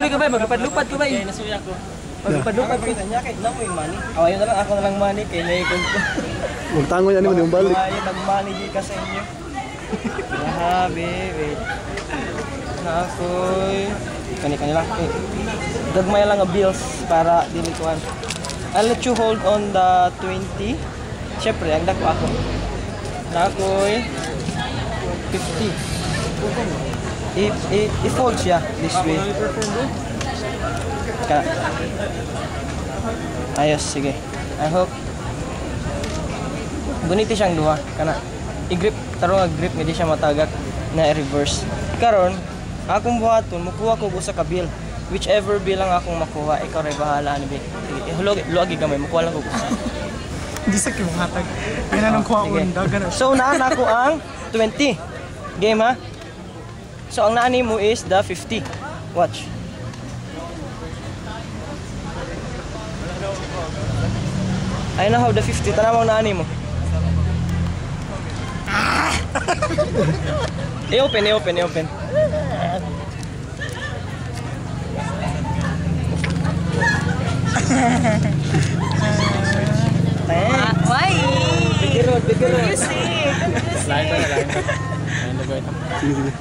ka ba? Magpad-lupad ka ba? Nasuya ko. Magpad-lupad ka. Niya kay na mo yung money. Awayon na lang ako na lang money kay naikon ko. Magtango yan mo yung balik. Awayon nag-money di ka sa inyo. Grabe, wait. Nakoy. Kani-kanila. Dagmay lang ang bills para dilikuan. I'll let you hold on the 20. Siyempre, ang dako ako. Nakoy. 50. I-fold siya this way. Ayos, sige. I hope. Guniti siyang duha. Kana. I-grip. Tarong grip hindi siya matagak na i-reverse. Karon, akong buhaton, makuha ko sa kabil. Whichever bilang akong makuha, ikaw rin bahala. Sige, luagi gamay, makuha lang ko gusto. Hindi sa kimuhatag. Gananong kuha unda. So, naan ako ang 20. Game ha? So, ang naani mo is the 50. Watch. I now have the 50. Tara mo ang naani mo. I-open. Why? Bigiro. You see? Lain pa. Sige.